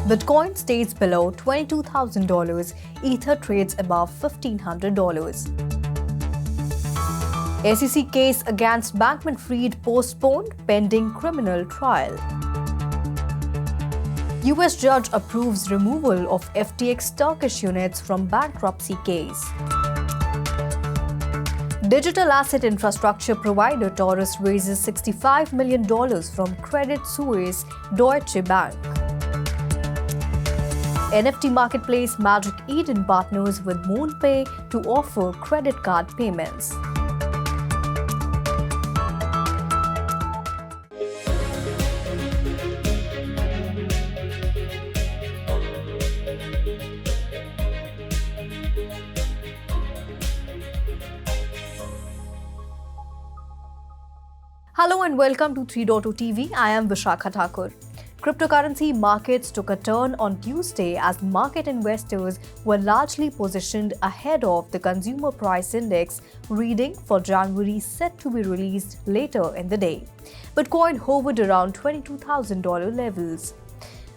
Bitcoin stays below $22,000, Ether trades above $1,500. SEC case against Bankman-Fried postponed pending criminal trial. US judge approves removal of FTX Turkish units from bankruptcy case. Digital asset infrastructure provider Taurus raises $65 million from Credit Suisse Deutsche Bank. NFT marketplace Magic Eden partners with MoonPay to offer credit card payments. Hello and welcome to 3.0 TV. I am Vishakha Thakur. Cryptocurrency markets took a turn on Tuesday as market investors were largely positioned ahead of the consumer price index reading for January set to be released later in the day. Bitcoin hovered around $22,000 levels.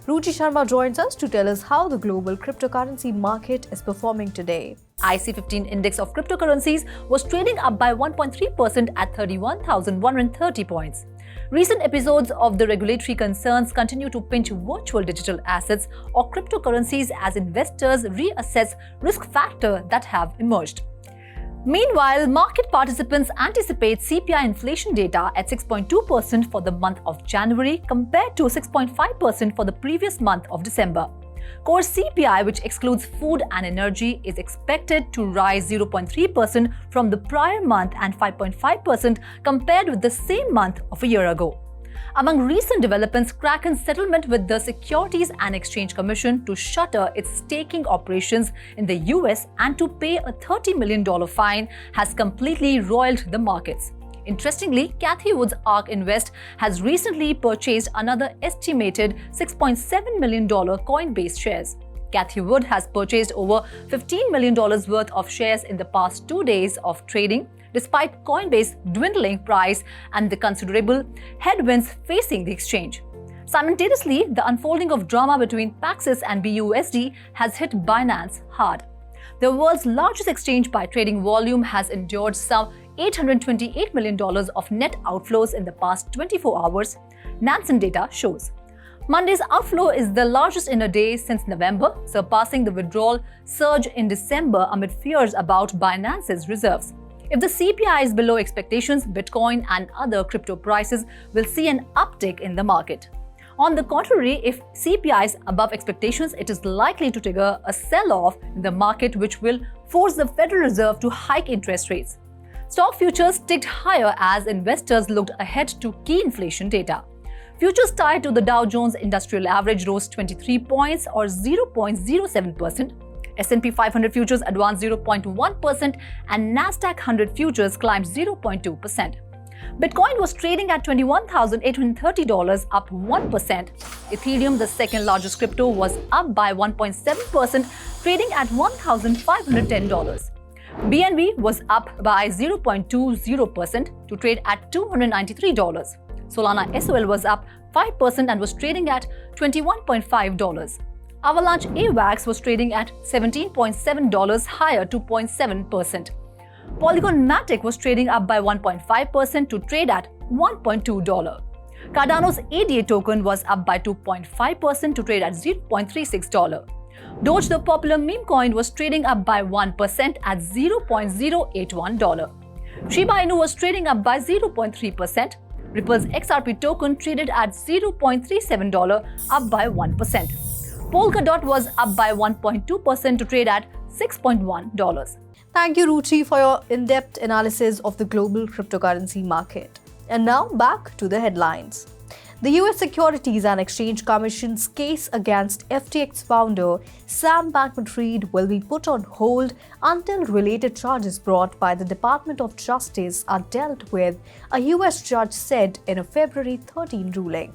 Ruchi Sharma joins us to tell us how the global cryptocurrency market is performing today. IC15 index of cryptocurrencies was trading up by 1.3% at 31,130 points. Recent episodes of the regulatory concerns continue to pinch virtual digital assets or cryptocurrencies as investors reassess risk factors that have emerged. Meanwhile, market participants anticipate CPI inflation data at 6.2% for the month of January compared to 6.5% for the previous month of December. Core CPI, which excludes food and energy, is expected to rise 0.3% from the prior month and 5.5% compared with the same month of a year ago. Among recent developments, Kraken's settlement with the Securities and Exchange Commission to shutter its staking operations in the US and to pay a $30 million fine has completely roiled the markets. Interestingly, Cathie Wood's ARK Invest has recently purchased another estimated $6.7 million Coinbase shares. Cathie Wood has purchased over $15 million worth of shares in the past 2 days of trading, despite Coinbase's dwindling price and the considerable headwinds facing the exchange. Simultaneously, the unfolding of drama between Paxos and BUSD has hit Binance hard. The world's largest exchange by trading volume has endured some $828 million of net outflows in the past 24 hours, Nansen data shows. Monday's outflow is the largest in a day since November, surpassing the withdrawal surge in December amid fears about Binance's reserves. If the CPI is below expectations, Bitcoin and other crypto prices will see an uptick in the market. On the contrary, if CPI is above expectations, it is likely to trigger a sell-off in the market which will force the Federal Reserve to hike interest rates. Stock futures ticked higher as investors looked ahead to key inflation data. Futures tied to the Dow Jones Industrial Average rose 23 points or 0.07%. S&P 500 futures advanced 0.1% and Nasdaq 100 futures climbed 0.2%. Bitcoin was trading at $21,830, up 1%. Ethereum, the second largest crypto, was up by 1.7%, trading at $1,510. BNB was up by 0.20% to trade at $293. Solana SOL was up 5% and was trading at $21.5. Avalanche AVAX was trading at $17.7, higher 2.7%. Polygon Matic was trading up by 1.5% to trade at $1.2. Cardano's ADA token was up by 2.5% to trade at $0.36. Doge, the popular meme coin, was trading up by 1% at $0.081. Shiba Inu was trading up by 0.3%. Ripple's XRP token traded at $0.37, up by 1%. Polkadot was up by 1.2% to trade at $6.1. Thank you, Ruchi, for your in-depth analysis of the global cryptocurrency market. And now back to the headlines. The US Securities and Exchange Commission's case against FTX founder Sam Bankman-Fried will be put on hold until related charges brought by the Department of Justice are dealt with, a US judge said in a February 13 ruling.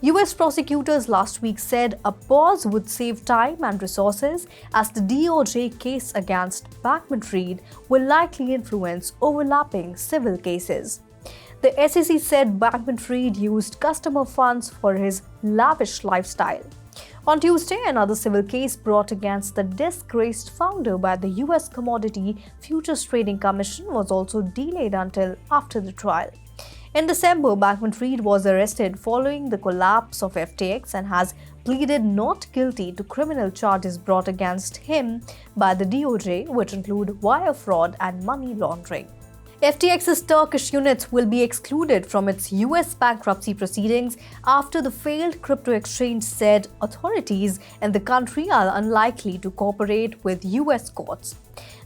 US prosecutors last week said a pause would save time and resources as the DOJ case against Bankman-Fried will likely influence overlapping civil cases. The SEC said Bankman-Fried used customer funds for his lavish lifestyle. On Tuesday, another civil case brought against the disgraced founder by the US Commodity Futures Trading Commission was also delayed until after the trial. In December, Bankman-Fried was arrested following the collapse of FTX and has pleaded not guilty to criminal charges brought against him by the DoJ, which include wire fraud and money laundering. FTX's Turkish units will be excluded from its US bankruptcy proceedings after the failed crypto exchange said authorities in the country are unlikely to cooperate with US courts.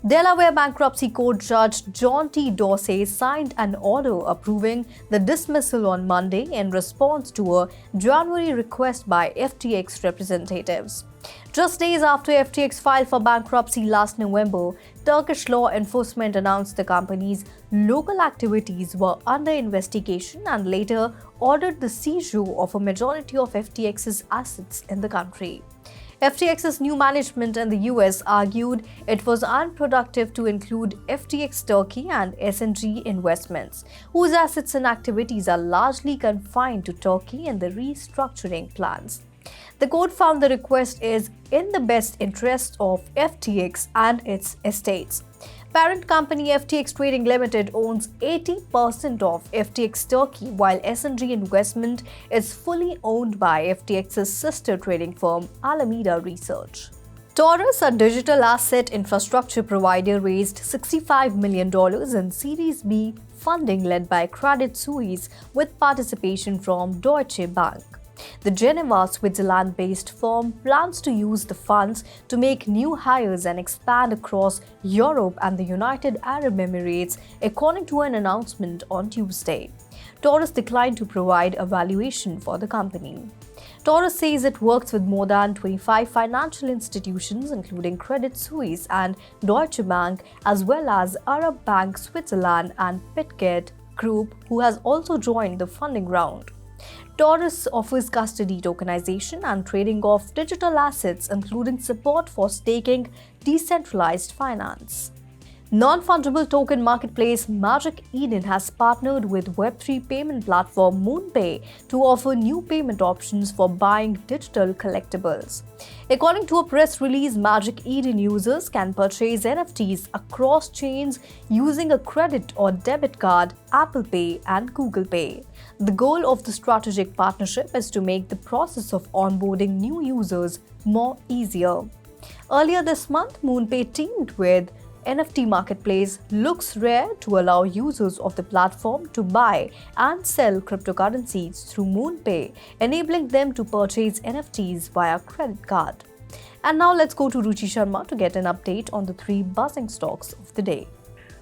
Delaware Bankruptcy Court Judge John T. Dorsey signed an order approving the dismissal on Monday in response to a January request by FTX representatives. Just days after FTX filed for bankruptcy last November, Turkish law enforcement announced the company's local activities were under investigation and later ordered the seizure of a majority of FTX's assets in the country. FTX's new management in the US argued it was unproductive to include FTX Turkey and S&G Investments, whose assets and activities are largely confined to Turkey in the restructuring plans. The court found the request is in the best interest of FTX and its estates. Parent company FTX Trading Limited owns 80% of FTX Turkey, while S&G Investment is fully owned by FTX's sister trading firm Alameda Research. Taurus, a digital asset infrastructure provider, raised $65 million in Series B funding led by Credit Suisse with participation from Deutsche Bank. The Geneva, Switzerland-based firm plans to use the funds to make new hires and expand across Europe and the United Arab Emirates, according to an announcement on Tuesday. Taurus declined to provide a valuation for the company. Taurus says it works with more than 25 financial institutions, including Credit Suisse and Deutsche Bank, as well as Arab Bank Switzerland and Pitget Group, who has also joined the funding round. Taurus offers custody, tokenization, and trading of digital assets, including support for staking decentralized finance. Non-fungible token marketplace Magic Eden has partnered with Web3 payment platform MoonPay to offer new payment options for buying digital collectibles. According to a press release, Magic Eden users can purchase NFTs across chains using a credit or debit card, Apple Pay, and Google Pay. The goal of the strategic partnership is to make the process of onboarding new users more easier. Earlier this month, MoonPay teamed with NFT marketplace Looks Rare to allow users of the platform to buy and sell cryptocurrencies through MoonPay, enabling them to purchase NFTs via credit card. And now let's go to Ruchi Sharma to get an update on the 3 buzzing stocks of the day.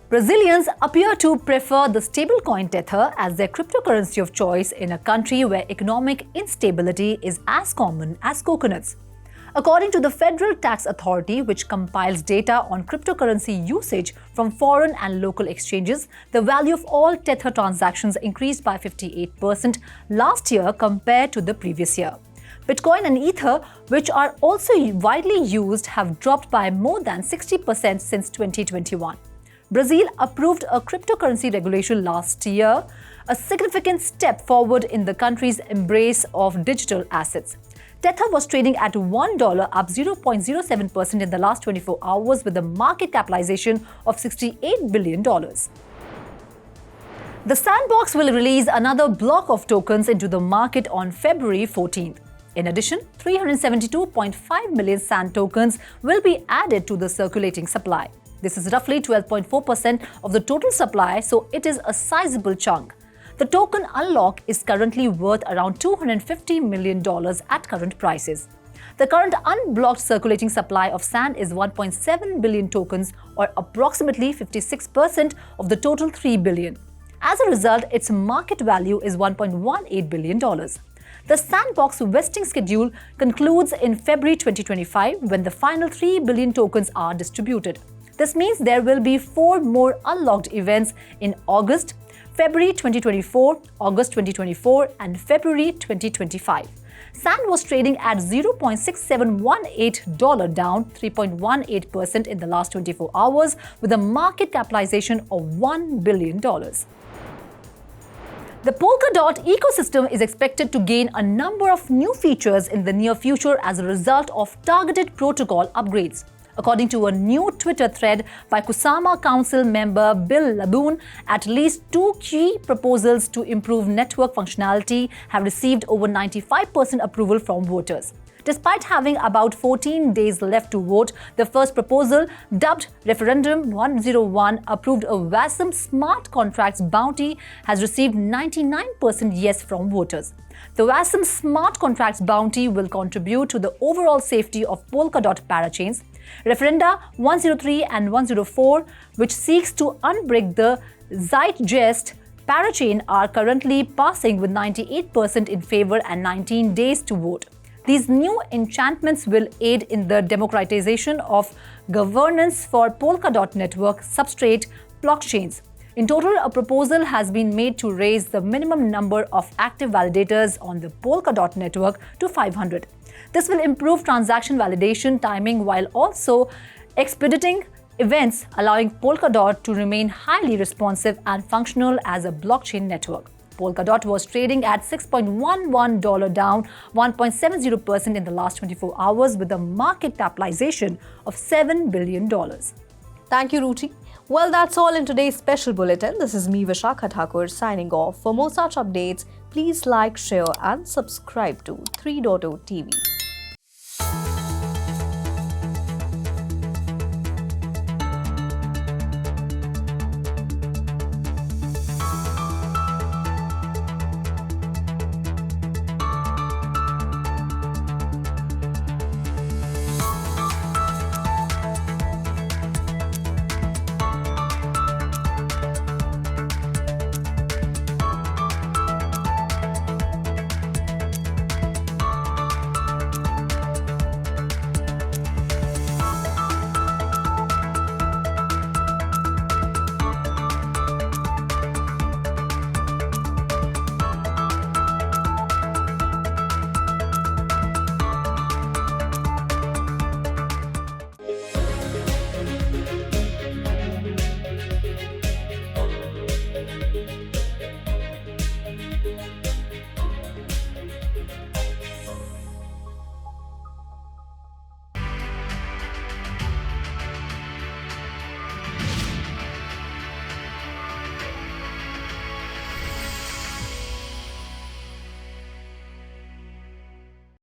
Brazilians appear to prefer the stablecoin Tether as their cryptocurrency of choice in a country where economic instability is as common as coconuts. According to the Federal Tax Authority, which compiles data on cryptocurrency usage from foreign and local exchanges, the value of all Tether transactions increased by 58% last year compared to the previous year. Bitcoin and Ether, which are also widely used, have dropped by more than 60% since 2021. Brazil approved a cryptocurrency regulation last year, a significant step forward in the country's embrace of digital assets. Tether was trading at $1, up 0.07% in the last 24 hours with a market capitalization of $68 billion. The Sandbox will release another block of tokens into the market on February 14th. In addition, 372.5 million Sand tokens will be added to the circulating supply. This is roughly 12.4% of the total supply, so it is a sizable chunk. The token unlock is currently worth around $250 million at current prices. The current unblocked circulating supply of Sand is 1.7 billion tokens, or approximately 56% of the total 3 billion. As a result, its market value is $1.18 billion. The Sandbox vesting schedule concludes in February 2025 when the final 3 billion tokens are distributed. This means there will be 4 more unlocked events in August, February 2024, August 2024, and February 2025. Sand was trading at $0.6718, down 3.18% in the last 24 hours, with a market capitalization of $1 billion. The Polkadot ecosystem is expected to gain a number of new features in the near future as a result of targeted protocol upgrades. According to a new Twitter thread by Kusama Council member Bill Laboon, at least 2 key proposals to improve network functionality have received over 95% approval from voters. Despite having about 14 days left to vote, the first proposal, dubbed Referendum 101, approved a WASM smart contracts bounty, has received 99% yes from voters. The WASM smart contracts bounty will contribute to the overall safety of Polkadot parachains. Referenda 103 and 104, which seeks to unbrick the Zeitgeist parachain, are currently passing with 98% in favor and 19 days to vote. These new enchantments will aid in the democratization of governance for Polkadot network substrate blockchains. In total, a proposal has been made to raise the minimum number of active validators on the Polkadot network to 500. This will improve transaction validation timing while also expediting events, allowing Polkadot to remain highly responsive and functional as a blockchain network. Polkadot was trading at $6.11, down 1.70% in the last 24 hours with a market capitalization of $7 billion. Thank you, Ruchi. Well, that's all in today's special bulletin. This is me, Vishakha Thakur, signing off. For more such updates, please like, share and subscribe to 3.0 TV.